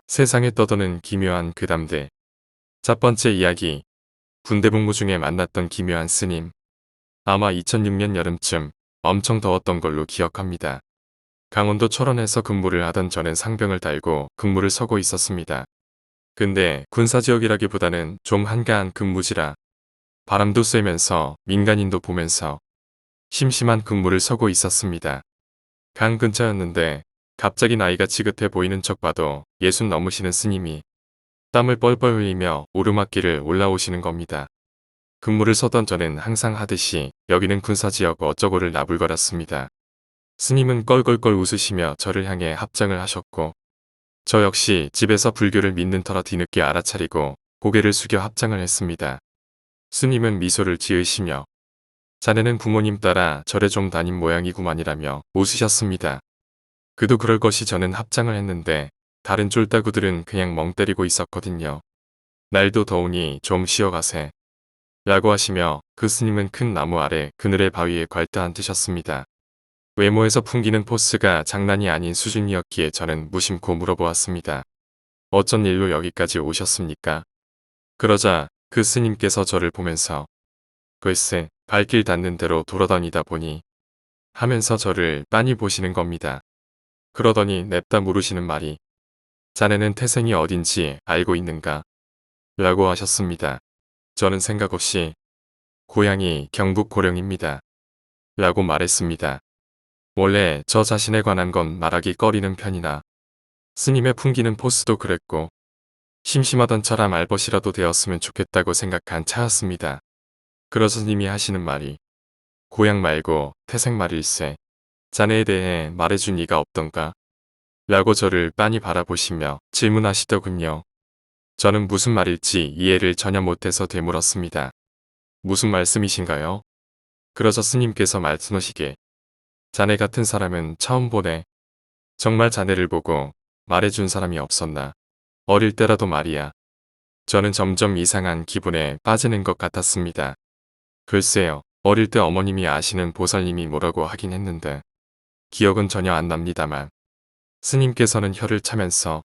세상에 떠도는 기묘한 괴담들. 첫 번째 이야기. 군대 복무 중에 만났던 기묘한 스님. 아마 2006년 여름쯤 엄청 더웠던 걸로 기억합니다. 강원도 철원에서 근무를 하던 저는 상병을 달고 근무를 서고 있었습니다. 근데 군사지역이라기보다는 좀 한가한 근무지라 바람도 쐬면서 민간인도 보면서 심심한 근무를 서고 있었습니다. 강 근처였는데 갑자기 나이가 지긋해 보이는 척 봐도 60 넘으시는 스님이 땀을 뻘뻘 흘리며 오르막길을 올라오시는 겁니다. 근무를 서던 저는 항상 하듯이 여기는 군사지역 어쩌고를 나불거렸습니다. 스님은 껄껄껄 웃으시며 저를 향해 합장을 하셨고 저 역시 집에서 불교를 믿는 터라 뒤늦게 알아차리고 고개를 숙여 합장을 했습니다. 스님은 미소를 지으시며 자네는 부모님 따라 절에 좀 다닌 모양이구만이라며 웃으셨습니다. 그도 그럴 것이 저는 합장을 했는데 다른 쫄따구들은 그냥 멍 때리고 있었거든요. 날도 더우니 좀 쉬어가세. 라고 하시며 그 스님은 큰 나무 아래 그늘의 바위에 괄트 앉으셨습니다. 외모에서 풍기는 포스가 장난이 아닌 수준이었기에 저는 무심코 물어보았습니다. 어쩐 일로 여기까지 오셨습니까? 그러자 그 스님께서 저를 보면서 글쎄 발길 닿는 대로 돌아다니다 보니 하면서 저를 빤히 보시는 겁니다. 그러더니 냅다 물으시는 말이 자네는 태생이 어딘지 알고 있는가? 라고 하셨습니다. 저는 생각 없이 고향이 경북 고령입니다. 라고 말했습니다. 원래 저 자신에 관한 건 말하기 꺼리는 편이나 스님의 풍기는 포스도 그랬고 심심하던 차라 말벗이라도 되었으면 좋겠다고 생각한 차였습니다. 그러자 스님이 하시는 말이 고향 말고 태생 말일세. 자네에 대해 말해준 이가 없던가? 라고 저를 빤히 바라보시며 질문하시더군요. 저는 무슨 말일지 이해를 전혀 못해서 되물었습니다. 무슨 말씀이신가요? 그러자 스님께서 말씀하시길 자네 같은 사람은 처음 보네. 정말 자네를 보고 말해준 사람이 없었나. 어릴 때라도 말이야. 저는 점점 이상한 기분에 빠지는 것 같았습니다. 글쎄요. 어릴 때 어머님이 아시는 보살님이 뭐라고 하긴 했는데 기억은 전혀 안 납니다만 스님께서는 혀를 차면서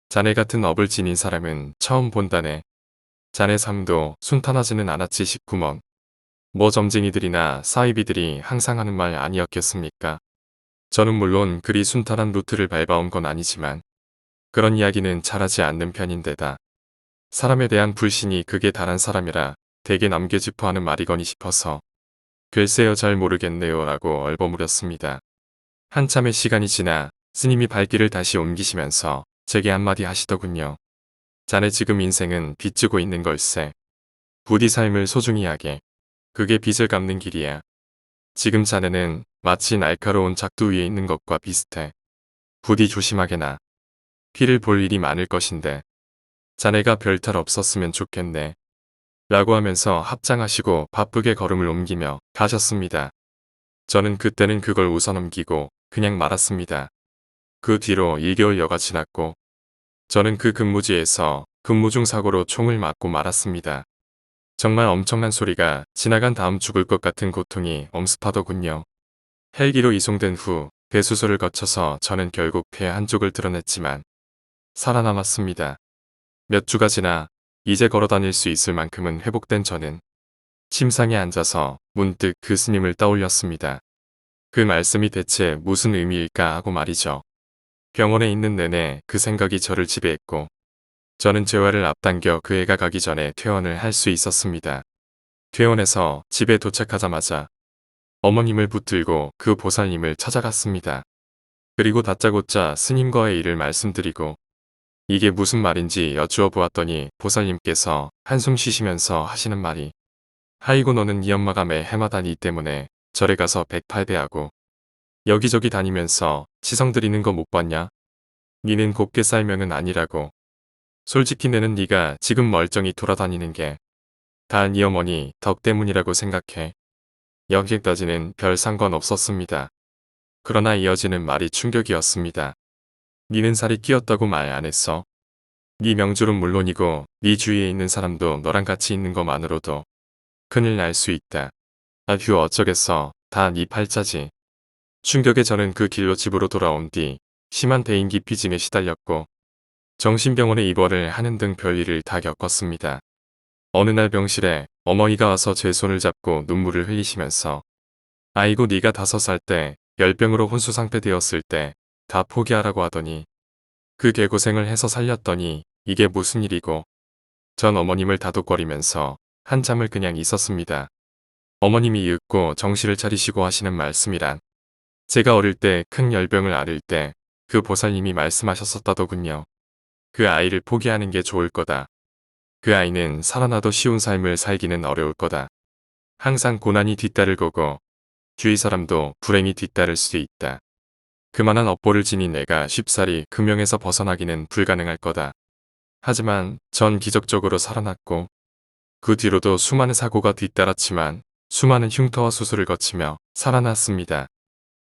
자네 같은 업을 지닌 사람은 처음 본다네. 자네 삶도 순탄하지는 않았지 싶구먼. 뭐 점쟁이들이나 사이비들이 항상 하는 말 아니었겠습니까? 저는 물론 그리 순탄한 루트를 밟아온 건 아니지만 그런 이야기는 잘하지 않는 편인데다 사람에 대한 불신이 극에 달한 사람이라 대개 남겨짚어하는 말이거니 싶어서 글쎄요 잘 모르겠네요 라고 얼버무렸습니다. 한참의 시간이 지나 스님이 발길을 다시 옮기시면서 제게 한마디 하시더군요. 자네 지금 인생은 빚지고 있는 걸세. 부디 삶을 소중히 하게. 그게 빚을 갚는 길이야. 지금 자네는 마치 날카로운 작두 위에 있는 것과 비슷해. 부디 조심하게나. 피를 볼 일이 많을 것인데 자네가 별탈 없었으면 좋겠네. 라고 하면서 합장하시고 바쁘게 걸음을 옮기며 가셨습니다. 저는 그때는 그걸 웃어넘기고 그냥 말았습니다. 그 뒤로 1개월여가 지났고 저는 그 근무지에서 근무 중 사고로 총을 맞고 말았습니다. 정말 엄청난 소리가 지나간 다음 죽을 것 같은 고통이 엄습하더군요. 헬기로 이송된 후 대수술을 거쳐서 저는 결국 폐 한쪽을 드러냈지만 살아남았습니다. 몇 주가 지나 이제 걸어다닐 수 있을 만큼은 회복된 저는 침상에 앉아서 문득 그 스님을 떠올렸습니다. 그 말씀이 대체 무슨 의미일까 하고 말이죠. 병원에 있는 내내 그 생각이 저를 지배했고 저는 재활을 앞당겨 그 해가 가기 전에 퇴원을 할 수 있었습니다. 퇴원해서 집에 도착하자마자 어머님을 붙들고 그 보살님을 찾아갔습니다. 그리고 다짜고짜 스님과의 일을 말씀드리고 이게 무슨 말인지 여쭈어 보았더니 보살님께서 한숨 쉬시면서 하시는 말이 하이고 너는 네 엄마가 매 해마다 니 때문에 절에 가서 108배하고 여기저기 다니면서 치성 드리는 거 못 봤냐? 니는 곱게 살면은 아니라고. 솔직히 내는 네가 지금 멀쩡히 돌아다니는 게 다 네 어머니 덕 때문이라고 생각해. 여기까지는 별 상관없었습니다. 그러나 이어지는 말이 충격이었습니다. 니는 살이 끼었다고 말 안 했어. 네 명줄은 물론이고 네 주위에 있는 사람도 너랑 같이 있는 것만으로도 큰일 날 수 있다. 아휴 어쩌겠어. 다 네 팔자지. 충격에 저는 그 길로 집으로 돌아온 뒤 심한 대인기피증에 시달렸고 정신병원에 입원을 하는 등 별일을 다 겪었습니다. 어느 날 병실에 어머니가 와서 제 손을 잡고 눈물을 흘리시면서 아이고 네가 5살 때 열병으로 혼수상태 되었을 때 다 포기하라고 하더니 그 개고생을 해서 살렸더니 이게 무슨 일이고 전 어머님을 다독거리면서 한참을 그냥 있었습니다. 어머님이 읽고 정신을 차리시고 하시는 말씀이란 제가 어릴 때 큰 열병을 앓을 때 그 보살님이 말씀하셨었다더군요. 그 아이를 포기하는 게 좋을 거다. 그 아이는 살아나도 쉬운 삶을 살기는 어려울 거다. 항상 고난이 뒤따를 거고 주위 사람도 불행이 뒤따를 수도 있다. 그만한 업보를 지닌 내가 쉽사리 금명에서 벗어나기는 불가능할 거다. 하지만 전 기적적으로 살아났고 그 뒤로도 수많은 사고가 뒤따랐지만 수많은 흉터와 수술을 거치며 살아났습니다.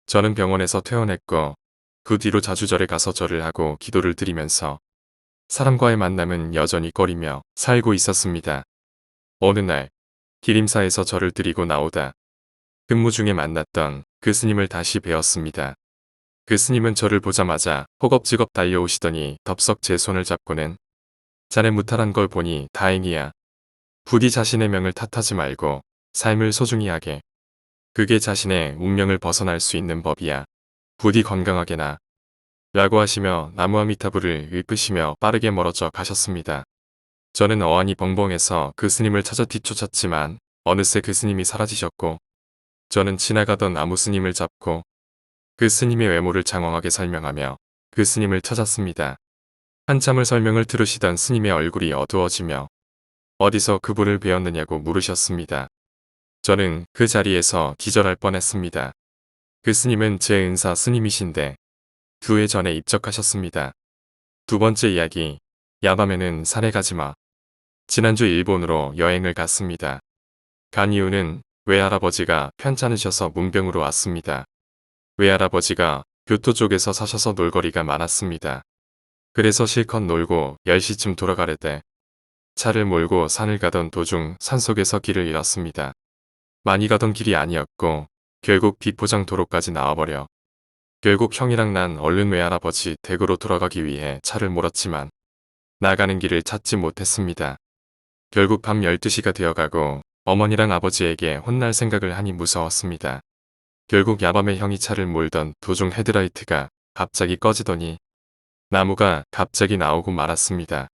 저는 병원에서 퇴원했고 그 뒤로 자주 절에 가서 절을 하고 기도를 드리면서 사람과의 만남은 여전히 꺼리며 살고 있었습니다. 어느 날 기림사에서 절을 드리고 나오다 근무 중에 만났던 그 스님을 다시 뵈었습니다. 그 스님은 저를 보자마자 허겁지겁 달려오시더니 덥석 제 손을 잡고는 자네 무탈한 걸 보니 다행이야. 부디 자신의 명을 탓하지 말고 삶을 소중히 하게. 그게 자신의 운명을 벗어날 수 있는 법이야. 부디 건강하게나. 라고 하시며 나무아미타불을 읊으시며 빠르게 멀어져 가셨습니다. 저는 어안이 벙벙해서 그 스님을 찾아 뒤쫓았지만 어느새 그 스님이 사라지셨고 저는 지나가던 나무 스님을 잡고 그 스님의 외모를 장황하게 설명하며 그 스님을 찾았습니다. 한참을 설명을 들으시던 스님의 얼굴이 어두워지며 어디서 그분을 배웠느냐고 물으셨습니다. 저는 그 자리에서 기절할 뻔했습니다. 그 스님은 제 은사 스님이신데 2해 전에 입적하셨습니다. 두 번째 이야기, 야밤에는 산에 가지마. 지난주 일본으로 여행을 갔습니다. 간 이유는 외할아버지가 편찮으셔서 문병으로 왔습니다. 외할아버지가 교토 쪽에서 사셔서 놀거리가 많았습니다. 그래서 실컷 놀고 10시쯤 돌아가려대 차를 몰고 산을 가던 도중 산속에서 길을 잃었습니다. 많이 가던 길이 아니었고 결국 비포장 도로까지 나와버려 결국 형이랑 난 얼른 외할아버지 댁으로 돌아가기 위해 차를 몰았지만 나가는 길을 찾지 못했습니다. 결국 밤 12시가 되어가고 어머니랑 아버지에게 혼날 생각을 하니 무서웠습니다. 결국 야밤에 형이 차를 몰던 도중 헤드라이트가 갑자기 꺼지더니 나무가 갑자기 나오고 말았습니다.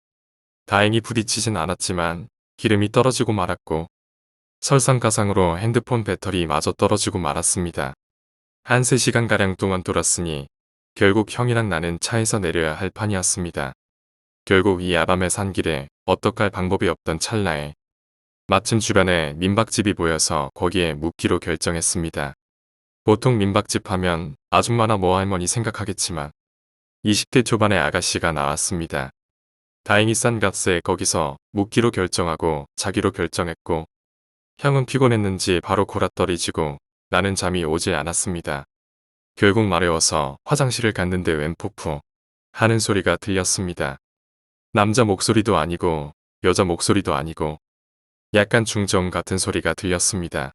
다행히 부딪히진 않았지만 기름이 떨어지고 말았고 설상가상으로 핸드폰 배터리 마저 떨어지고 말았습니다. 한 3시간가량 동안 돌았으니 결국 형이랑 나는 차에서 내려야 할 판이었습니다. 결국 이 야밤의 산길에 어떡할 방법이 없던 찰나에 마침 주변에 민박집이 보여서 거기에 묵기로 결정했습니다. 보통 민박집 하면 아줌마나 뭐할머니 생각하겠지만 20대 초반의 아가씨가 나왔습니다. 다행히 싼 값에 거기서 묵기로 결정하고 자기로 결정했고 형은 피곤했는지 바로 골아떨이지고 나는 잠이 오지 않았습니다. 결국 마려워서 화장실을 갔는데 웬 포푸 하는 소리가 들렸습니다. 남자 목소리도 아니고 여자 목소리도 아니고 약간 중저음 같은 소리가 들렸습니다.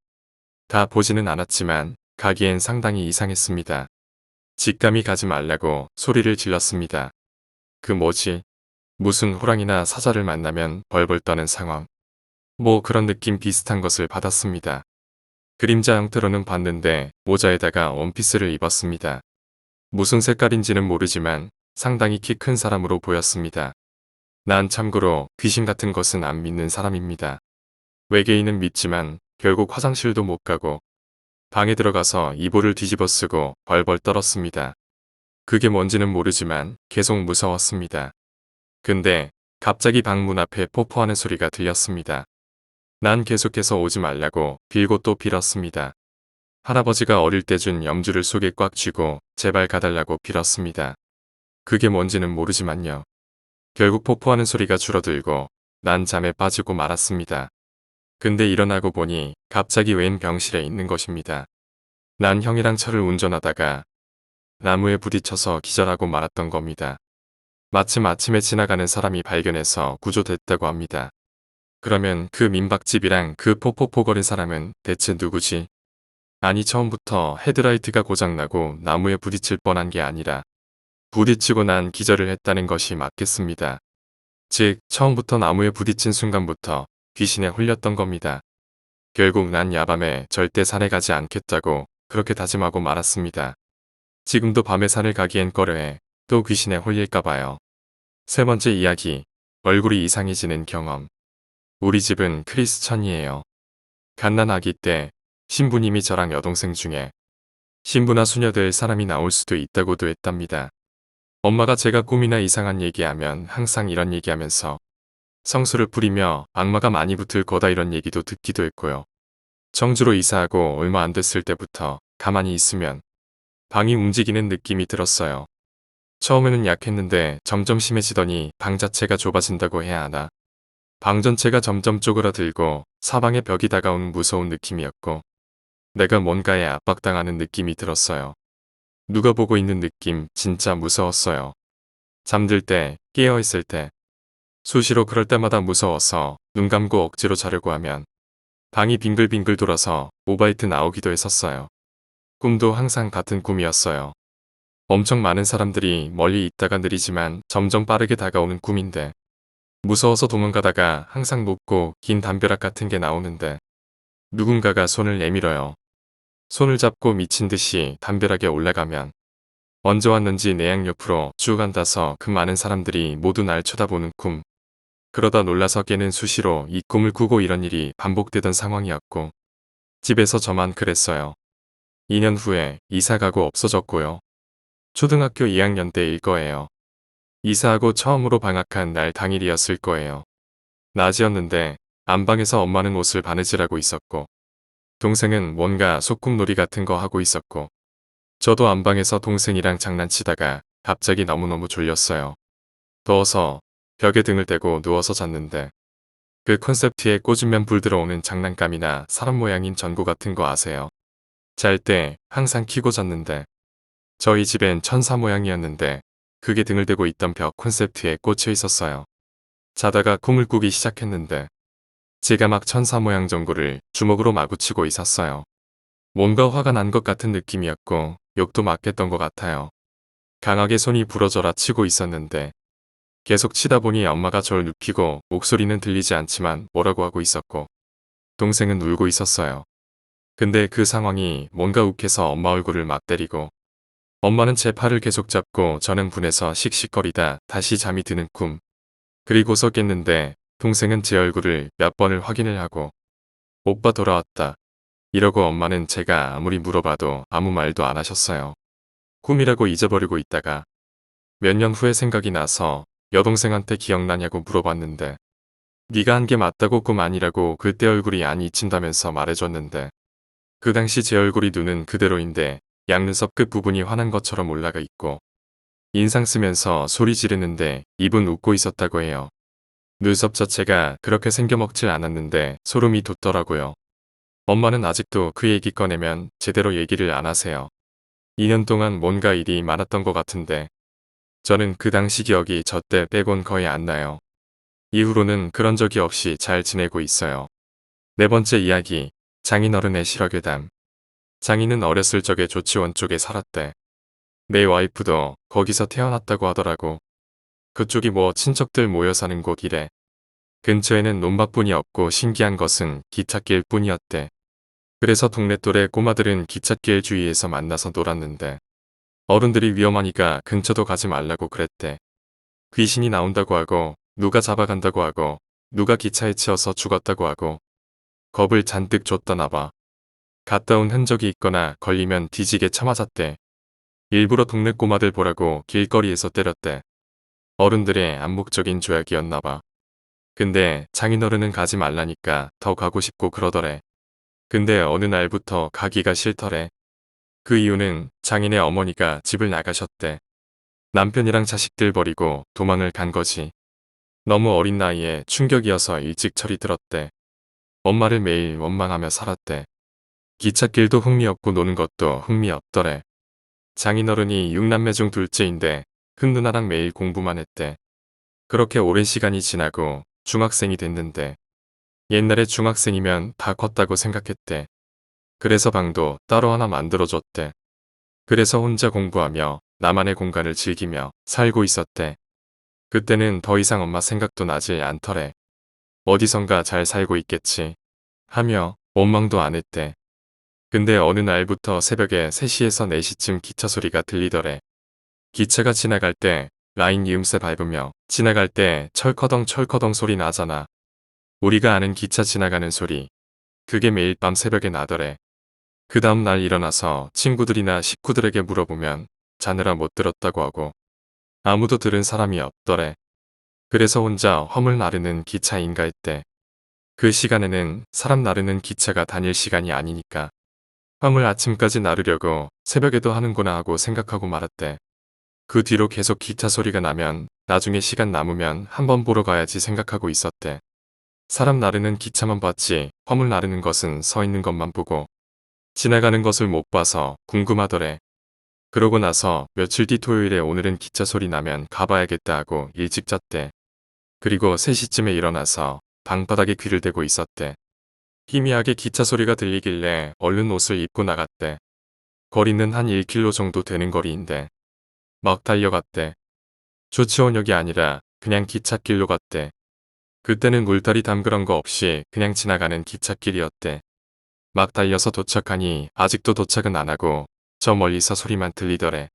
다 보지는 않았지만 가기엔 상당히 이상했습니다. 직감이 가지 말라고 소리를 질렀습니다. 그 뭐지? 무슨 호랑이나 사자를 만나면 벌벌 떠는 상황. 뭐 그런 느낌 비슷한 것을 받았습니다. 그림자 형태로는 봤는데 모자에다가 원피스를 입었습니다. 무슨 색깔인지는 모르지만 상당히 키 큰 사람으로 보였습니다. 난 참고로 귀신 같은 것은 안 믿는 사람입니다. 외계인은 믿지만 결국 화장실도 못 가고 방에 들어가서 이불을 뒤집어 쓰고 벌벌 떨었습니다. 그게 뭔지는 모르지만 계속 무서웠습니다. 근데 갑자기 방문 앞에 뽀뽀하는 소리가 들렸습니다. 난 계속해서 오지 말라고 빌고 또 빌었습니다. 할아버지가 어릴 때 준 염주를 속에 꽉 쥐고 제발 가달라고 빌었습니다. 그게 뭔지는 모르지만요. 결국 뽀뽀하는 소리가 줄어들고 난 잠에 빠지고 말았습니다. 근데 일어나고 보니 갑자기 웬 병실에 있는 것입니다. 난 형이랑 차를 운전하다가 나무에 부딪혀서 기절하고 말았던 겁니다. 마침 아침에 지나가는 사람이 발견해서 구조됐다고 합니다. 그러면 그 민박집이랑 그 포포포거린 사람은 대체 누구지? 아니 처음부터 헤드라이트가 고장나고 나무에 부딪힐 뻔한 게 아니라 부딪히고 난 기절을 했다는 것이 맞겠습니다. 즉 처음부터 나무에 부딪힌 순간부터 귀신에 홀렸던 겁니다. 결국 난 야밤에 절대 산에 가지 않겠다고 그렇게 다짐하고 말았습니다. 지금도 밤에 산을 가기엔 꺼려해 또 귀신에 홀릴까 봐요. 세 번째 이야기, 얼굴이 이상해지는 경험. 우리 집은 크리스천이에요. 갓난 아기 때 신부님이 저랑 여동생 중에 신부나 수녀 될 사람이 나올 수도 있다고도 했답니다. 엄마가 제가 꿈이나 이상한 얘기하면 항상 이런 얘기하면서 성수를 부리며 악마가 많이 붙을 거다 이런 얘기도 듣기도 했고요. 청주로 이사하고 얼마 안 됐을 때부터 가만히 있으면 방이 움직이는 느낌이 들었어요. 처음에는 약했는데 점점 심해지더니 방 자체가 좁아진다고 해야 하나. 방 전체가 점점 쪼그라들고 사방에 벽이 다가오는 무서운 느낌이었고 내가 뭔가에 압박당하는 느낌이 들었어요. 누가 보고 있는 느낌 진짜 무서웠어요. 잠들 때, 깨어있을 때. 수시로 그럴 때마다 무서워서 눈 감고 억지로 자려고 하면 방이 빙글빙글 돌아서 오바이트 나오기도 했었어요. 꿈도 항상 같은 꿈이었어요. 엄청 많은 사람들이 멀리 있다가 느리지만 점점 빠르게 다가오는 꿈인데 무서워서 도망가다가 항상 높고 긴 담벼락 같은 게 나오는데 누군가가 손을 내밀어요. 손을 잡고 미친 듯이 담벼락에 올라가면 언제 왔는지 내 양옆으로 쭉 앉아서 그 많은 사람들이 모두 날 쳐다보는 꿈. 그러다 놀라서 깨는 수시로 이 꿈을 꾸고 이런 일이 반복되던 상황이었고 집에서 저만 그랬어요. 2년 후에 이사가고 없어졌고요. 초등학교 2학년 때일 거예요. 이사하고 처음으로 방학한 날 당일이었을 거예요. 낮이었는데 안방에서 엄마는 옷을 바느질하고 있었고 동생은 뭔가 소꿉놀이 같은 거 하고 있었고 저도 안방에서 동생이랑 장난치다가 갑자기 너무너무 졸렸어요. 더워서 벽에 등을 대고 누워서 잤는데 그 콘셉트에 꽂으면 불 들어오는 장난감이나 사람 모양인 전구 같은 거 아세요? 잘 때 항상 켜고 잤는데 저희 집엔 천사 모양이었는데 그게 등을 대고 있던 벽 콘셉트에 꽂혀 있었어요. 자다가 꿈을 꾸기 시작했는데 제가 막 천사 모양 전구를 주먹으로 마구 치고 있었어요. 뭔가 화가 난 것 같은 느낌이었고 욕도 맞겠던 것 같아요. 강하게 손이 부러져라 치고 있었는데 계속 치다 보니 엄마가 절 눕히고 목소리는 들리지 않지만 뭐라고 하고 있었고 동생은 울고 있었어요. 근데 그 상황이 뭔가 욱해서 엄마 얼굴을 막 때리고 엄마는 제 팔을 계속 잡고 저는 분해서 씩씩거리다 다시 잠이 드는 꿈. 그리고서 깼는데 동생은 제 얼굴을 몇 번을 확인을 하고 오빠 돌아왔다. 이러고 엄마는 제가 아무리 물어봐도 아무 말도 안 하셨어요. 꿈이라고 잊어버리고 있다가 몇 년 후에 생각이 나서 여동생한테 기억나냐고 물어봤는데 네가 한 게 맞다고 꿈 아니라고 그때 얼굴이 안 잊힌다면서 말해줬는데 그 당시 제 얼굴이 눈은 그대로인데 양눈썹 끝부분이 환한 것처럼 올라가 있고 인상 쓰면서 소리 지르는데 입은 웃고 있었다고 해요. 눈썹 자체가 그렇게 생겨먹질 않았는데 소름이 돋더라고요. 엄마는 아직도 그 얘기 꺼내면 제대로 얘기를 안 하세요. 2년 동안 뭔가 일이 많았던 것 같은데 저는 그 당시 기억이 저 때 빼곤 거의 안 나요. 이후로는 그런 적이 없이 잘 지내고 있어요. 네 번째 이야기, 장인어른의 실화괴담. 장인은 어렸을 적에 조치원 쪽에 살았대. 내 와이프도 거기서 태어났다고 하더라고. 그쪽이 뭐 친척들 모여 사는 곳이래. 근처에는 논밭뿐이 없고 신기한 것은 기찻길 뿐이었대. 그래서 동네 또래 꼬마들은 기찻길 주위에서 만나서 놀았는데 어른들이 위험하니까 근처도 가지 말라고 그랬대. 귀신이 나온다고 하고 누가 잡아간다고 하고 누가 기차에 치여서 죽었다고 하고 겁을 잔뜩 줬다나 봐. 갔다 온 흔적이 있거나 걸리면 뒤지게 참아잤대. 일부러 동네 꼬마들 보라고 길거리에서 때렸대. 어른들의 암묵적인 조약이었나 봐. 근데 장인어른은 가지 말라니까 더 가고 싶고 그러더래. 근데 어느 날부터 가기가 싫더래. 그 이유는 장인의 어머니가 집을 나가셨대. 남편이랑 자식들 버리고 도망을 간 거지. 너무 어린 나이에 충격이어서 일찍 철이 들었대. 엄마를 매일 원망하며 살았대. 기찻길도 흥미없고 노는 것도 흥미없더래. 장인어른이 6남매 중 둘째인데 큰 누나랑 매일 공부만 했대. 그렇게 오랜 시간이 지나고 중학생이 됐는데 옛날에 중학생이면 다 컸다고 생각했대. 그래서 방도 따로 하나 만들어줬대. 그래서 혼자 공부하며 나만의 공간을 즐기며 살고 있었대. 그때는 더 이상 엄마 생각도 나지 않더래. 어디선가 잘 살고 있겠지 하며 원망도 안 했대. 근데 어느 날부터 새벽에 3시에서 4시쯤 기차 소리가 들리더래. 기차가 지나갈 때 라인 이음새 밟으며 지나갈 때 철커덩 철커덩 소리 나잖아. 우리가 아는 기차 지나가는 소리. 그게 매일 밤 새벽에 나더래. 그 다음 날 일어나서 친구들이나 식구들에게 물어보면 자느라 못 들었다고 하고 아무도 들은 사람이 없더래. 그래서 혼자 허물 나르는 기차인가 했대. 그 시간에는 사람 나르는 기차가 다닐 시간이 아니니까 화물 아침까지 나르려고 새벽에도 하는구나 하고 생각하고 말았대. 그 뒤로 계속 기차 소리가 나면 나중에 시간 남으면 한번 보러 가야지 생각하고 있었대. 사람 나르는 기차만 봤지 화물 나르는 것은 서 있는 것만 보고 지나가는 것을 못 봐서 궁금하더래. 그러고 나서 며칠 뒤 토요일에 오늘은 기차 소리 나면 가봐야겠다 하고 일찍 잤대. 그리고 3시쯤에 일어나서 방바닥에 귀를 대고 있었대. 희미하게 기차 소리가 들리길래 얼른 옷을 입고 나갔대. 거리는 한 1km 정도 되는 거리인데 막 달려갔대. 조치원역이 아니라 그냥 기찻길로 갔대. 그때는 물다리 담그런 거 없이 그냥 지나가는 기찻길이었대. 막 달려서 도착하니 아직도 도착은 안 하고 저 멀리서 소리만 들리더래.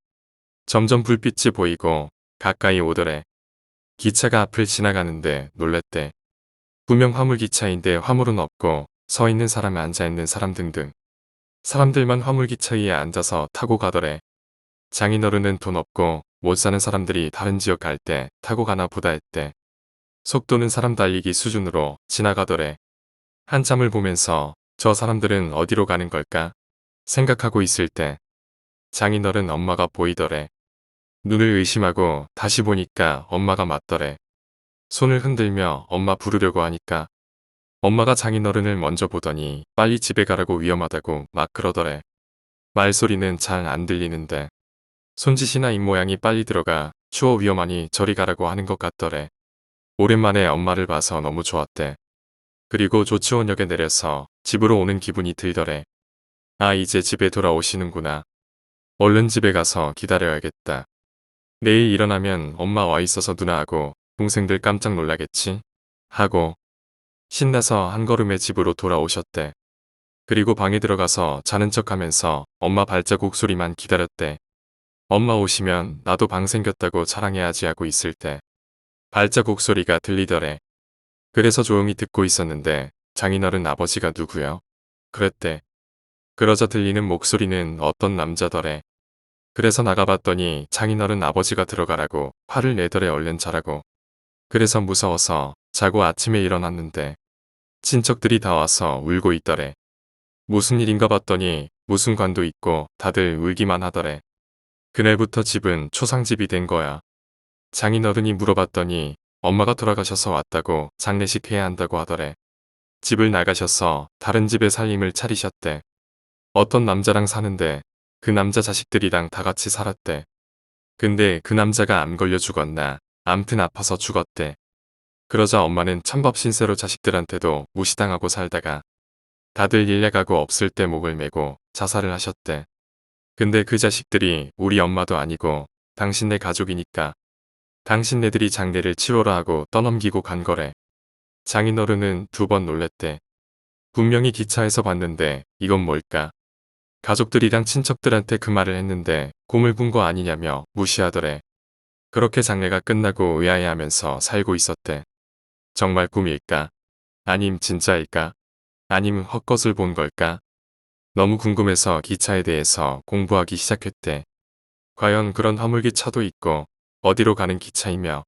점점 불빛이 보이고 가까이 오더래. 기차가 앞을 지나가는데 놀랬대. 분명 화물기차인데 화물은 없고 서 있는 사람 앉아있는 사람 등등. 사람들만 화물기차 위에 앉아서 타고 가더래. 장인어른은 돈 없고 못 사는 사람들이 다른 지역 갈 때 타고 가나 보다 했대. 속도는 사람 달리기 수준으로 지나가더래. 한참을 보면서 저 사람들은 어디로 가는 걸까 생각하고 있을 때 장인어른 엄마가 보이더래. 눈을 의심하고 다시 보니까 엄마가 맞더래. 손을 흔들며 엄마 부르려고 하니까 엄마가 장인어른을 먼저 보더니 빨리 집에 가라고 위험하다고 막 그러더래. 말소리는 잘 안 들리는데 손짓이나 입모양이 빨리 들어가 추워 위험하니 저리 가라고 하는 것 같더래. 오랜만에 엄마를 봐서 너무 좋았대. 그리고 조치원역에 내려서 집으로 오는 기분이 들더래. 아 이제 집에 돌아오시는구나. 얼른 집에 가서 기다려야겠다. 내일 일어나면 엄마 와 있어서 누나하고 동생들 깜짝 놀라겠지? 하고 신나서 한 걸음에 집으로 돌아오셨대. 그리고 방에 들어가서 자는 척하면서 엄마 발자국 소리만 기다렸대. 엄마 오시면 나도 방 생겼다고 자랑해야지 하고 있을 때 발자국 소리가 들리더래. 그래서 조용히 듣고 있었는데 장인어른 아버지가 누구요? 그랬대. 그러자 들리는 목소리는 어떤 남자더래. 그래서 나가봤더니 장인어른 아버지가 들어가라고 화를 내더래. 얼른 자라고. 그래서 무서워서 자고 아침에 일어났는데 친척들이 다 와서 울고 있더래. 무슨 일인가 봤더니 무슨 관도 있고 다들 울기만 하더래. 그날부터 집은 초상집이 된 거야. 장인어른이 물어봤더니 엄마가 돌아가셔서 왔다고 장례식 해야 한다고 하더래. 집을 나가셔서 다른 집에 살림을 차리셨대. 어떤 남자랑 사는데 그 남자 자식들이랑 다 같이 살았대. 근데 그 남자가 암 걸려 죽었나 암튼 아파서 죽었대. 그러자 엄마는 천법신세로 자식들한테도 무시당하고 살다가 다들 일나가고 없을 때 목을 메고 자살을 하셨대. 근데 그 자식들이 우리 엄마도 아니고 당신네 가족이니까 당신네들이 장례를 치러라 하고 떠넘기고 간 거래. 장인어른은 2번 놀랬대. 분명히 기차에서 봤는데 이건 뭘까? 가족들이랑 친척들한테 그 말을 했는데 꿈을 꾼 거 아니냐며 무시하더래. 그렇게 장례가 끝나고 의아해하면서 살고 있었대. 정말 꿈일까? 아님 진짜일까? 아님 헛것을 본 걸까? 너무 궁금해서 기차에 대해서 공부하기 시작했대. 과연 그런 화물기차도 있고 어디로 가는 기차이며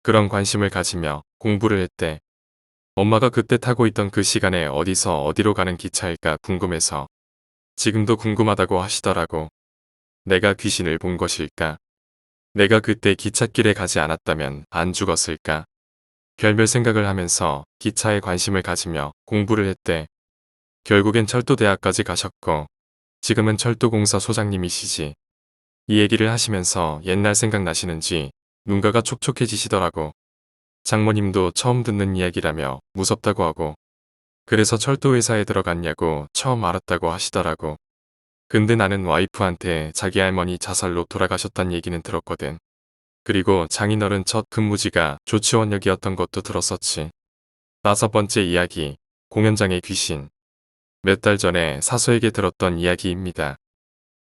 그런 관심을 가지며 공부를 했대. 엄마가 그때 타고 있던 그 시간에 어디서 어디로 가는 기차일까 궁금해서 지금도 궁금하다고 하시더라고. 내가 귀신을 본 것일까? 내가 그때 기찻길에 가지 않았다면 안 죽었을까? 별별 생각을 하면서 기차에 관심을 가지며 공부를 했대. 결국엔 철도대학까지 가셨고 지금은 철도공사 소장님이시지. 이 얘기를 하시면서 옛날 생각나시는지 눈가가 촉촉해지시더라고. 장모님도 처음 듣는 이야기라며 무섭다고 하고 그래서 철도회사에 들어갔냐고 처음 알았다고 하시더라고. 근데 나는 와이프한테 자기 할머니 자살로 돌아가셨단 얘기는 들었거든. 그리고 장인어른 첫 근무지가 조치원역이었던 것도 들었었지. 5번째 이야기, 공연장의 귀신. 몇 달 전에 사수에게 들었던 이야기입니다.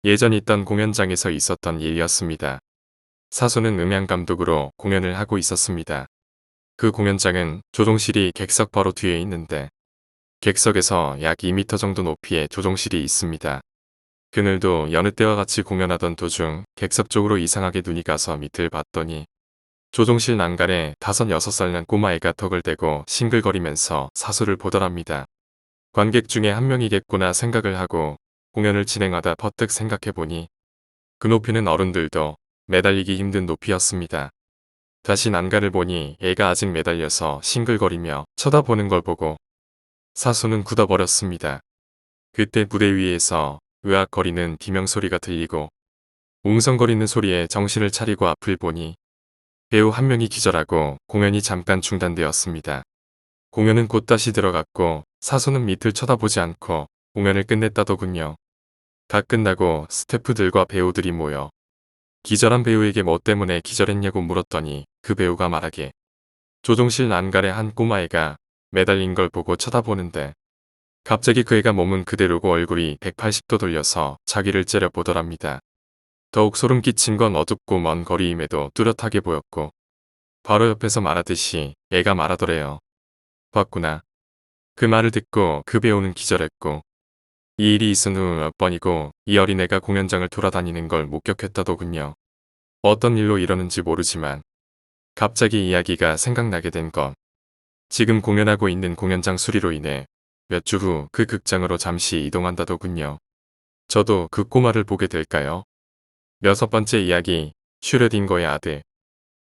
예전 있던 공연장에서 있었던 일이었습니다. 사수는 음향감독으로 공연을 하고 있었습니다. 그 공연장은 조종실이 객석 바로 뒤에 있는데 객석에서 약 2m 정도 높이의 조종실이 있습니다. 그늘도 여느 때와 같이 공연하던 도중 객석 쪽으로 이상하게 눈이 가서 밑을 봤더니 조종실 난간에 5, 6살 난 꼬마애가 턱을 대고 싱글거리면서 사수를 보더랍니다. 관객 중에 한 명이겠구나 생각을 하고 공연을 진행하다 퍼뜩 생각해보니 그 높이는 어른들도 매달리기 힘든 높이였습니다. 다시 난간을 보니 애가 아직 매달려서 싱글거리며 쳐다보는 걸 보고 사수는 굳어버렸습니다. 그때 무대 위에서 으악거리는 비명소리가 들리고 웅성거리는 소리에 정신을 차리고 앞을 보니 배우 한 명이 기절하고 공연이 잠깐 중단되었습니다. 공연은 곧 다시 들어갔고 사수는 밑을 쳐다보지 않고 공연을 끝냈다더군요. 다 끝나고 스태프들과 배우들이 모여 기절한 배우에게 뭐 때문에 기절했냐고 물었더니 그 배우가 말하길 조종실 난간에 한 꼬마애가 매달린 걸 보고 쳐다보는데 갑자기 그 애가 몸은 그대로고 얼굴이 180도 돌려서 자기를 째려보더랍니다. 더욱 소름 끼친 건 어둡고 먼 거리임에도 뚜렷하게 보였고 바로 옆에서 말하듯이 애가 말하더래요. 봤구나. 그 말을 듣고 그 배우는 기절했고 이 일이 있은 후 몇 번이고 이 어린애가 공연장을 돌아다니는 걸 목격했다더군요. 어떤 일로 이러는지 모르지만 갑자기 이야기가 생각나게 된 건 지금 공연하고 있는 공연장 수리로 인해 몇 주 후 그 극장으로 잠시 이동한다더군요. 저도 그 꼬마를 보게 될까요? 6번째 이야기, 슈레딩거의 아들.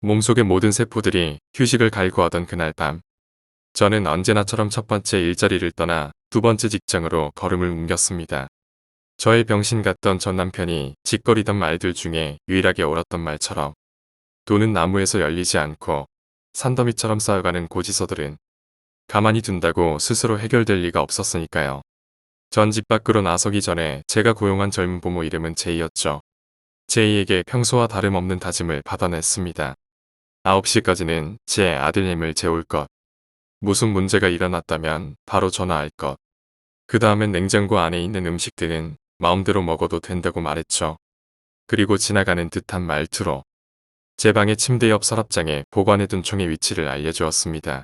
몸속의 모든 세포들이 휴식을 갈구하던 그날 밤. 저는 언제나처럼 첫 번째 일자리를 떠나 2번째 직장으로 걸음을 옮겼습니다. 저의 병신 같던 전 남편이 짓거리던 말들 중에 유일하게 옳았던 말처럼 돈은 나무에서 열리지 않고 산더미처럼 쌓여가는 고지서들은 가만히 둔다고 스스로 해결될 리가 없었으니까요. 전 집 밖으로 나서기 전에 제가 고용한 젊은 부모 이름은 제이였죠. 제이에게 평소와 다름없는 다짐을 받아냈습니다. 9시까지는 제 아들님을 재울 것. 무슨 문제가 일어났다면 바로 전화할 것. 그 다음엔 냉장고 안에 있는 음식들은 마음대로 먹어도 된다고 말했죠. 그리고 지나가는 듯한 말투로 제 방의 침대 옆 서랍장에 보관해둔 총의 위치를 알려주었습니다.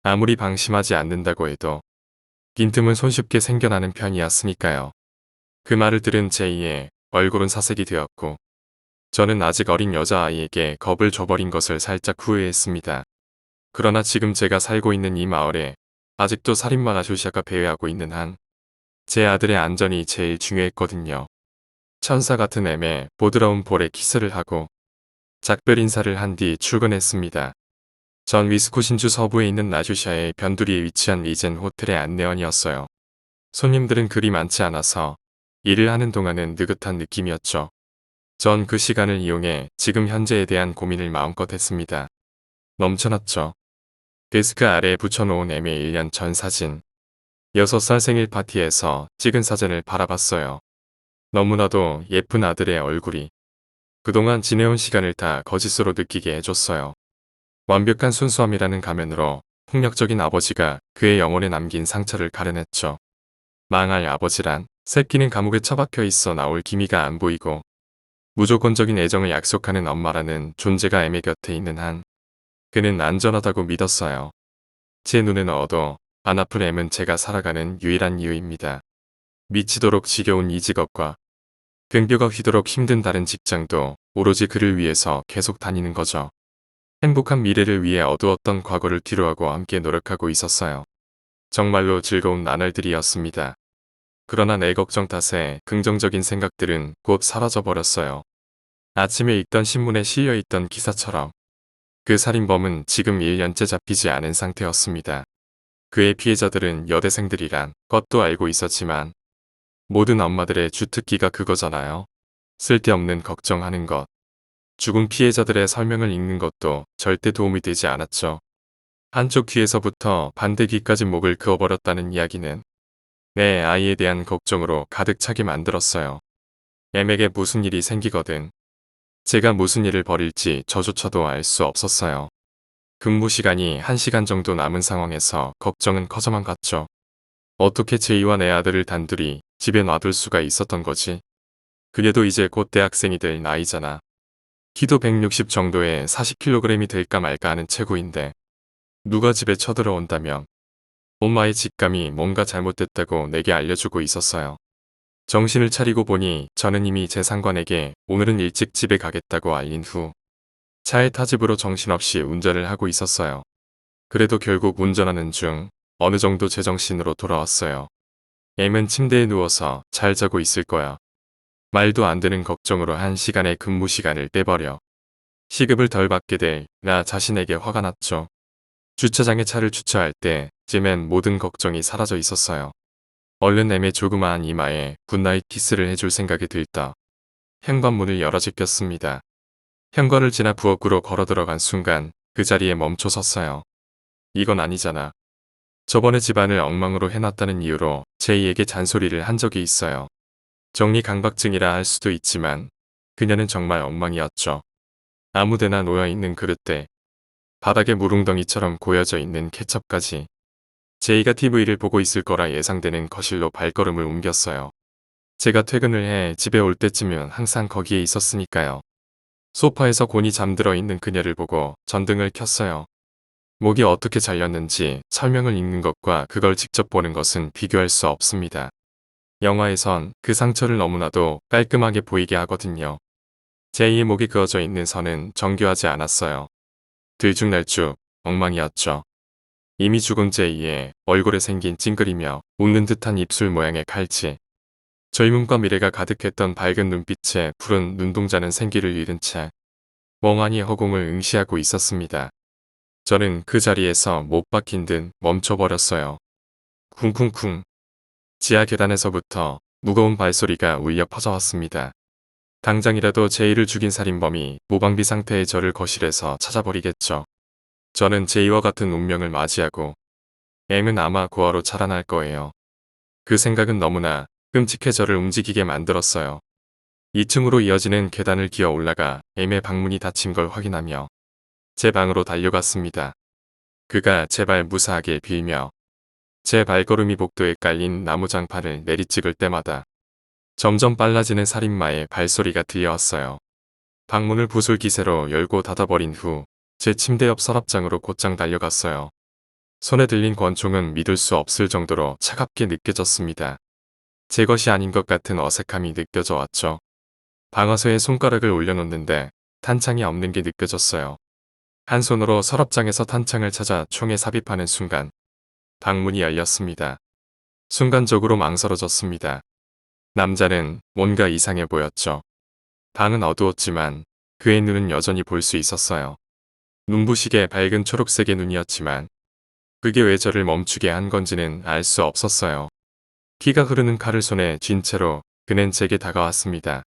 아무리 방심하지 않는다고 해도 빈틈은 손쉽게 생겨나는 편이었으니까요. 그 말을 들은 제이의 얼굴은 사색이 되었고 저는 아직 어린 여자아이에게 겁을 줘버린 것을 살짝 후회했습니다. 그러나 지금 제가 살고 있는 이 마을에 아직도 살인마 조시아가 배회하고 있는 한 제 아들의 안전이 제일 중요했거든요. 천사 같은 애매 보드라운 볼에 키스를 하고 작별 인사를 한 뒤 출근했습니다. 전 위스콘신 서부에 있는 나주샤의 변두리에 위치한 리젠 호텔의 안내원이었어요. 손님들은 그리 많지 않아서 일을 하는 동안은 느긋한 느낌이었죠. 전 그 시간을 이용해 지금 현재에 대한 고민을 마음껏 했습니다. 넘쳐났죠. 데스크 아래에 붙여놓은 애의 1년 전 사진. 6살 생일 파티에서 찍은 사진을 바라봤어요. 너무나도 예쁜 아들의 얼굴이 그동안 지내온 시간을 다 거짓으로 느끼게 해줬어요. 완벽한 순수함이라는 가면으로 폭력적인 아버지가 그의 영혼에 남긴 상처를 가려냈죠. 망할 아버지란 새끼는 감옥에 처박혀 있어 나올 기미가 안 보이고 무조건적인 애정을 약속하는 엄마라는 존재가 애매 곁에 있는 한 그는 안전하다고 믿었어요. 제 눈에 넣어도 안 아플 M은 제가 살아가는 유일한 이유입니다. 미치도록 지겨운 이 직업과 등뼈가 휘도록 힘든 다른 직장도 오로지 그를 위해서 계속 다니는 거죠. 행복한 미래를 위해 어두웠던 과거를 뒤로하고 함께 노력하고 있었어요. 정말로 즐거운 나날들이었습니다. 그러나 내 걱정 탓에 긍정적인 생각들은 곧 사라져버렸어요. 아침에 읽던 신문에 실려있던 기사처럼 그 살인범은 지금 1년째 잡히지 않은 상태였습니다. 그의 피해자들은 여대생들이란 것도 알고 있었지만 모든 엄마들의 주특기가 그거잖아요. 쓸데없는 걱정하는 것. 죽은 피해자들의 설명을 읽는 것도 절대 도움이 되지 않았죠. 한쪽 귀에서부터 반대 귀까지 목을 그어버렸다는 이야기는 내 아이에 대한 걱정으로 가득 차게 만들었어요. M에게 무슨 일이 생기거든 제가 무슨 일을 벌일지 저조차도 알 수 없었어요. 근무 시간이 1시간 정도 남은 상황에서 걱정은 커져만 갔죠. 어떻게 제이와 내 아들을 단둘이 집에 놔둘 수가 있었던 거지? 그녀도 이제 곧 대학생이 될 나이잖아. 키도 160 정도에 40kg이 될까 말까 하는 체구인데 누가 집에 쳐들어온다면 엄마의 직감이 뭔가 잘못됐다고 내게 알려주고 있었어요. 정신을 차리고 보니 저는 이미 제 상관에게 오늘은 일찍 집에 가겠다고 알린 후 차에 타 집으로 정신없이 운전을 하고 있었어요. 그래도 결국 운전하는 중 어느 정도 제정신으로 돌아왔어요. M은 침대에 누워서 잘 자고 있을 거야. 말도 안 되는 걱정으로 1시간의 근무 시간을 떼버려 시급을 덜 받게 될 나 자신에게 화가 났죠. 주차장에 차를 주차할 때쯤엔 모든 걱정이 사라져 있었어요. 얼른 M의 조그마한 이마에 굿나잇 키스를 해줄 생각이 들다 현관문을 열어 제꼈습니다. 현관을 지나 부엌으로 걸어 들어간 순간 그 자리에 멈춰 섰어요. 이건 아니잖아. 저번에 집안을 엉망으로 해놨다는 이유로 제이에게 잔소리를 한 적이 있어요. 정리강박증이라 할 수도 있지만 그녀는 정말 엉망이었죠. 아무데나 놓여있는 그릇대, 바닥에 무릉덩이처럼 고여져 있는 케첩까지. 제이가 TV를 보고 있을 거라 예상되는 거실로 발걸음을 옮겼어요. 제가 퇴근을 해 집에 올 때쯤이면 항상 거기에 있었으니까요. 소파에서 곤히 잠들어 있는 그녀를 보고 전등을 켰어요. 목이 어떻게 잘렸는지 설명을 읽는 것과 그걸 직접 보는 것은 비교할 수 없습니다. 영화에선 그 상처를 너무나도 깔끔하게 보이게 하거든요. 제이의 목에 그어져 있는 선은 정교하지 않았어요. 들쭉날쭉 엉망이었죠. 이미 죽은 제이의 얼굴에 생긴 찡그리며 웃는 듯한 입술 모양의 칼치. 젊음과 미래가 가득했던 밝은 눈빛에 푸른 눈동자는 생기를 잃은 채 멍하니 허공을 응시하고 있었습니다. 저는 그 자리에서 못 박힌 듯 멈춰버렸어요. 쿵쿵쿵. 지하 계단에서부터 무거운 발소리가 울려 퍼져왔습니다. 당장이라도 제이를 죽인 살인범이 무방비 상태의 저를 거실에서 찾아버리겠죠. 저는 제이와 같은 운명을 맞이하고 M은 아마 고아로 자라날 거예요. 그 생각은 너무나 끔찍해 저를 움직이게 만들었어요. 2층으로 이어지는 계단을 기어 올라가 M의 방문이 닫힌 걸 확인하며 제 방으로 달려갔습니다. 그가 제발 무사하게 빌며 제 발걸음이 복도에 깔린 나무장판을 내리찍을 때마다 점점 빨라지는 살인마의 발소리가 들려왔어요. 방문을 부술기세로 열고 닫아버린 후 제 침대 옆 서랍장으로 곧장 달려갔어요. 손에 들린 권총은 믿을 수 없을 정도로 차갑게 느껴졌습니다. 제 것이 아닌 것 같은 어색함이 느껴져 왔죠. 방아쇠에 손가락을 올려놓는데 탄창이 없는 게 느껴졌어요. 한 손으로 서랍장에서 탄창을 찾아 총에 삽입하는 순간 방문이 열렸습니다. 순간적으로 망설여졌습니다. 남자는 뭔가 이상해 보였죠. 방은 어두웠지만 그의 눈은 여전히 볼 수 있었어요. 눈부시게 밝은 초록색의 눈이었지만 그게 왜 저를 멈추게 한 건지는 알 수 없었어요. 피가 흐르는 칼을 손에 쥔 채로 그는 제게 다가왔습니다.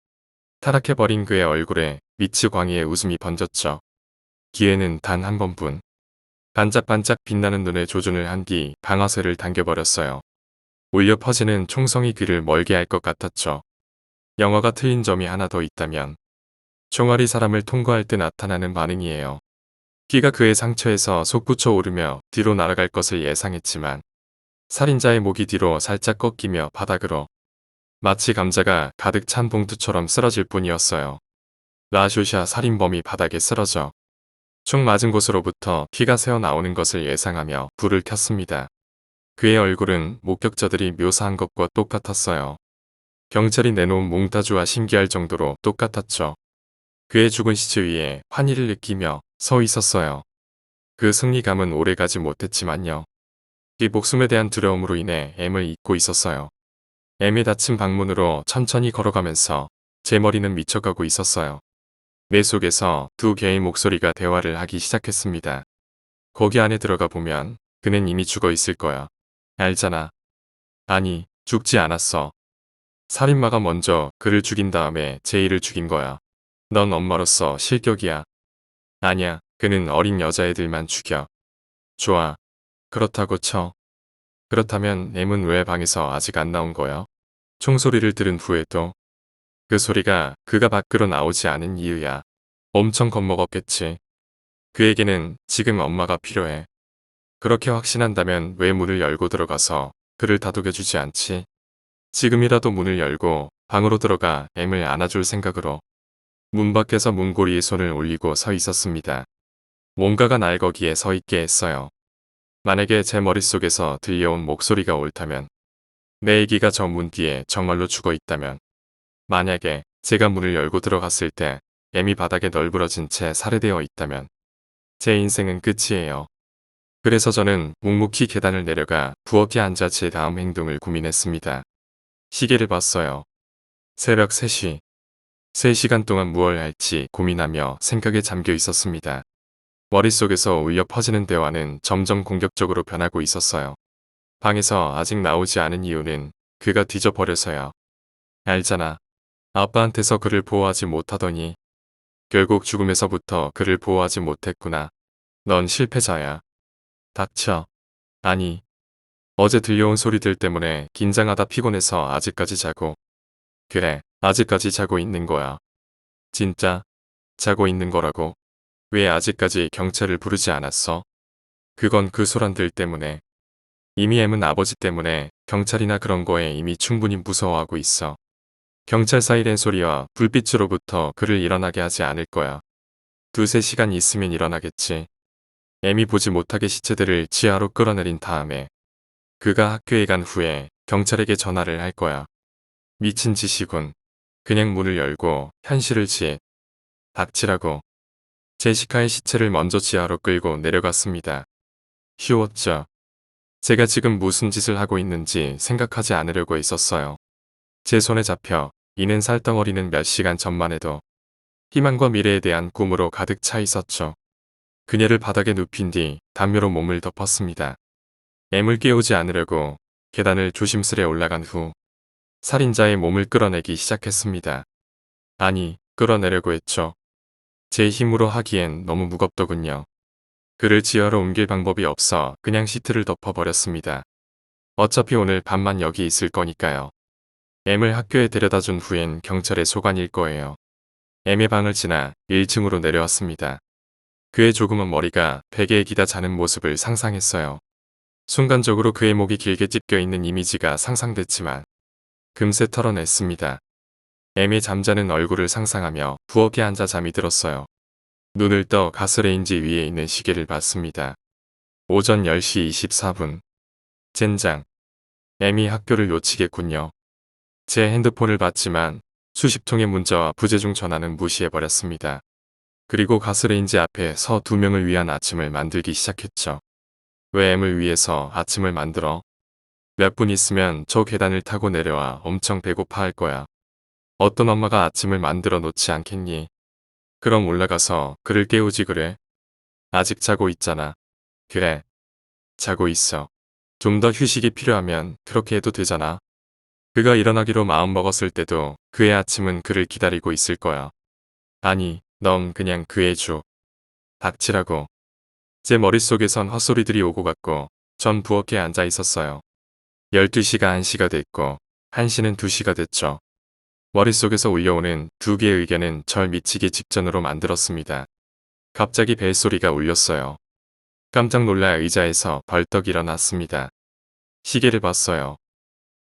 타락해버린 그의 얼굴에 미치 광희의 웃음이 번졌죠. 기회는 단 한 번뿐. 반짝반짝 빛나는 눈에 조준을 한 뒤 방아쇠를 당겨버렸어요. 울려 퍼지는 총성이 귀를 멀게 할 것 같았죠. 영화가 틀린 점이 하나 더 있다면 총알이 사람을 통과할 때 나타나는 반응이에요. 귀가 그의 상처에서 솟구쳐 오르며 뒤로 날아갈 것을 예상했지만 살인자의 목이 뒤로 살짝 꺾이며 바닥으로 마치 감자가 가득 찬 봉투처럼 쓰러질 뿐이었어요. 라쇼샤 살인범이 바닥에 쓰러져 총 맞은 곳으로부터 피가 새어나오는 것을 예상하며 불을 켰습니다. 그의 얼굴은 목격자들이 묘사한 것과 똑같았어요. 경찰이 내놓은 몽타주와 신기할 정도로 똑같았죠. 그의 죽은 시체 위에 환희를 느끼며 서 있었어요. 그 승리감은 오래가지 못했지만요. 이 목숨에 대한 두려움으로 인해 M을 잊고 있었어요. M의 닫힌 방문으로 천천히 걸어가면서 제 머리는 미쳐가고 있었어요. 내 속에서 두 개의 목소리가 대화를 하기 시작했습니다. 거기 안에 들어가 보면 그는 이미 죽어 있을 거야. 알잖아. 아니, 죽지 않았어. 살인마가 먼저 그를 죽인 다음에 제이를 죽인 거야. 넌 엄마로서 실격이야. 아냐, 그는 어린 여자애들만 죽여. 좋아. 그렇다고 쳐. 그렇다면 M은 왜 방에서 아직 안 나온 거야? 총소리를 들은 후에도 그 소리가 그가 밖으로 나오지 않은 이유야. 엄청 겁먹었겠지. 그에게는 지금 엄마가 필요해. 그렇게 확신한다면 왜 문을 열고 들어가서 그를 다독여주지 않지? 지금이라도 문을 열고 방으로 들어가 M을 안아줄 생각으로 문 밖에서 문고리에 손을 올리고 서 있었습니다. 뭔가가 날 거기에 서 있게 했어요. 만약에 제 머릿속에서 들려온 목소리가 옳다면, 내 애기가 저 문 뒤에 정말로 죽어 있다면, 만약에 제가 문을 열고 들어갔을 때 M이 바닥에 널브러진 채 살해되어 있다면 제 인생은 끝이에요. 그래서 저는 묵묵히 계단을 내려가 부엌에 앉아 제 다음 행동을 고민했습니다. 시계를 봤어요. 새벽 3시. 3시간 동안 무얼 할지 고민하며 생각에 잠겨 있었습니다. 머릿속에서 울려 퍼지는 대화는 점점 공격적으로 변하고 있었어요. 방에서 아직 나오지 않은 이유는 그가 뒤져버려서요. 알잖아. 아빠한테서 그를 보호하지 못하더니 결국 죽음에서부터 그를 보호하지 못했구나. 넌 실패자야. 닥쳐. 아니, 어제 들려온 소리들 때문에 긴장하다 피곤해서 아직까지 자고. 그래, 아직까지 자고 있는 거야. 진짜 자고 있는 거라고. 왜 아직까지 경찰을 부르지 않았어? 그건 그 소란들 때문에. 이미 M은 아버지 때문에 경찰이나 그런 거에 이미 충분히 무서워하고 있어. 경찰 사이렌 소리와 불빛으로부터 그를 일어나게 하지 않을 거야. 2~3시간 있으면 일어나겠지. M이 보지 못하게 시체들을 지하로 끌어내린 다음에 그가 학교에 간 후에 경찰에게 전화를 할 거야. 미친 짓이군. 그냥 문을 열고 현실을 닥치라고. 제시카의 시체를 먼저 지하로 끌고 내려갔습니다. 쉬웠죠. 제가 지금 무슨 짓을 하고 있는지 생각하지 않으려고 했었어요. 제 손에 잡혀 이는 살덩어리는 몇 시간 전만 해도 희망과 미래에 대한 꿈으로 가득 차 있었죠. 그녀를 바닥에 눕힌 뒤 담요로 몸을 덮었습니다. M을 깨우지 않으려고 계단을 조심스레 올라간 후 살인자의 몸을 끌어내기 시작했습니다. 아니, 끌어내려고 했죠. 제 힘으로 하기엔 너무 무겁더군요. 그를 지하로 옮길 방법이 없어 그냥 시트를 덮어버렸습니다. 어차피 오늘 밤만 여기 있을 거니까요. M을 학교에 데려다 준 후엔 경찰의 소관일 거예요. M의 방을 지나 1층으로 내려왔습니다. 그의 조그만 머리가 베개에 기다 자는 모습을 상상했어요. 순간적으로 그의 목이 길게 찢겨 있는 이미지가 상상됐지만 금세 털어냈습니다. M의 잠자는 얼굴을 상상하며 부엌에 앉아 잠이 들었어요. 눈을 떠 가스레인지 위에 있는 시계를 봤습니다. 오전 10시 24분. 젠장. M이 학교를 놓치겠군요. 제 핸드폰을 봤지만 수십 통의 문자와 부재중 전화는 무시해버렸습니다. 그리고 가스레인지 앞에 서 2명을 위한 아침을 만들기 시작했죠. 왜 M을 위해서 아침을 만들어? 몇 분 있으면 저 계단을 타고 내려와 엄청 배고파 할 거야. 어떤 엄마가 아침을 만들어 놓지 않겠니? 그럼 올라가서 그를 깨우지 그래? 아직 자고 있잖아. 그래. 자고 있어. 좀 더 휴식이 필요하면 그렇게 해도 되잖아. 그가 일어나기로 마음먹었을 때도 그의 아침은 그를 기다리고 있을 거야. 아니, 넌 그냥 그의 주. 닥치라고. 제 머릿속에선 헛소리들이 오고 갔고 전 부엌에 앉아 있었어요. 12시가 1시가 됐고 1시는 2시가 됐죠. 머릿속에서 울려오는 두 개의 의견은 절 미치기 직전으로 만들었습니다. 갑자기 벨소리가 울렸어요. 깜짝 놀라 의자에서 벌떡 일어났습니다. 시계를 봤어요.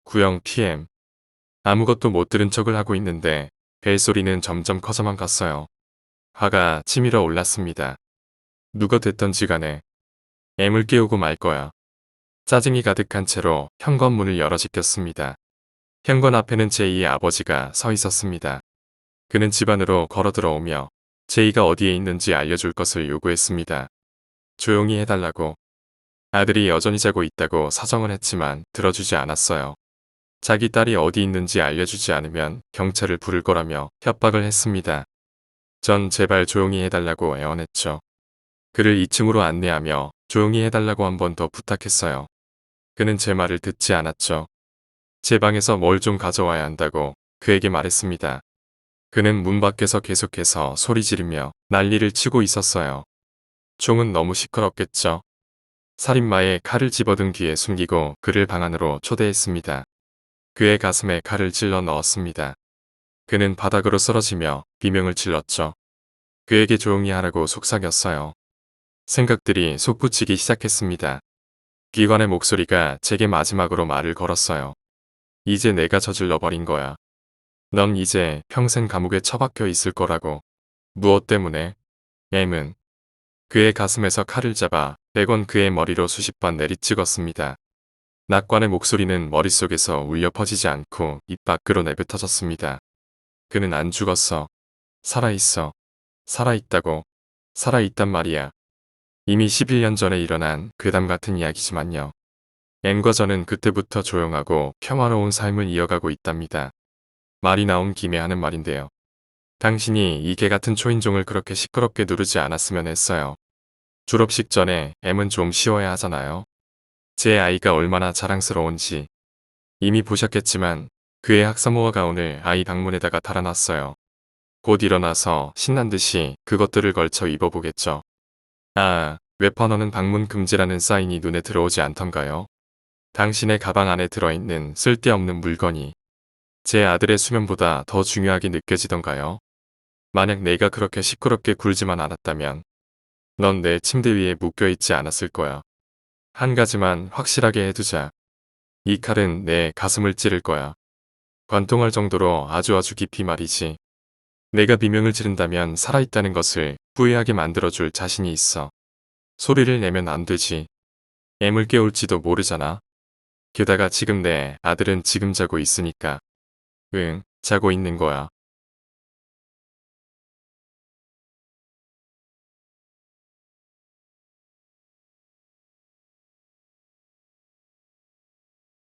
9:00 PM. 아무것도 못 들은 척을 하고 있는데 벨소리는 점점 커져만 갔어요. 화가 치밀어 올랐습니다. 누가 됐던지 간에 M을 깨우고 말 거야. 짜증이 가득한 채로 현관문을 열어 제꼈습니다. 현관 앞에는 제이의 아버지가 서 있었습니다. 그는 집 안으로 걸어 들어오며 제이가 어디에 있는지 알려줄 것을 요구했습니다. 조용히 해달라고. 아들이 여전히 자고 있다고 사정을 했지만 들어주지 않았어요. 자기 딸이 어디 있는지 알려주지 않으면 경찰을 부를 거라며 협박을 했습니다. 전 제발 조용히 해달라고 애원했죠. 그를 2층으로 안내하며 조용히 해달라고 한 번 더 부탁했어요. 그는 제 말을 듣지 않았죠. 제 방에서 뭘 좀 가져와야 한다고 그에게 말했습니다. 그는 문 밖에서 계속해서 소리 지르며 난리를 치고 있었어요. 총은 너무 시끄럽겠죠. 살인마의 칼을 집어든 뒤에 숨기고 그를 방 안으로 초대했습니다. 그의 가슴에 칼을 찔러 넣었습니다. 그는 바닥으로 쓰러지며 비명을 질렀죠. 그에게 조용히 하라고 속삭였어요. 생각들이 솟구치기 시작했습니다. 기관의 목소리가 제게 마지막으로 말을 걸었어요. 이제 내가 저질러버린 거야. 넌 이제 평생 감옥에 처박혀 있을 거라고. 무엇 때문에? M은 그의 가슴에서 칼을 잡아 빼곤 그의 머리로 수십 번 내리찍었습니다. 낙관의 목소리는 머릿속에서 울려 퍼지지 않고 입 밖으로 내뱉어졌습니다. 그는 안 죽었어. 살아있어. 살아있다고. 살아있단 말이야. 이미 11년 전에 일어난 괴담 같은 이야기지만요. M과 저는 그때부터 조용하고 평화로운 삶을 이어가고 있답니다. 말이 나온 김에 하는 말인데요. 당신이 이 개 같은 초인종을 그렇게 시끄럽게 누르지 않았으면 했어요. 졸업식 전에 M은 좀 쉬어야 하잖아요. 제 아이가 얼마나 자랑스러운지 이미 보셨겠지만 그의 학사모아 가운을 아이 방문에다가 달아놨어요. 곧 일어나서 신난 듯이 그것들을 걸쳐 입어보겠죠. 아, 웨퍼너는 방문 금지라는 사인이 눈에 들어오지 않던가요? 당신의 가방 안에 들어있는 쓸데없는 물건이 제 아들의 수면보다 더 중요하게 느껴지던가요? 만약 내가 그렇게 시끄럽게 굴지만 않았다면 넌 내 침대 위에 묶여있지 않았을 거야. 한 가지만 확실하게 해두자. 이 칼은 내 가슴을 찌를 거야. 관통할 정도로 아주 깊이 말이지. 내가 비명을 지른다면 살아있다는 것을 후회하게 만들어줄 자신이 있어. 소리를 내면 안 되지. M을 깨울지도 모르잖아. 게다가 지금 내 아들은 지금 자고 있으니까. 응, 자고 있는 거야.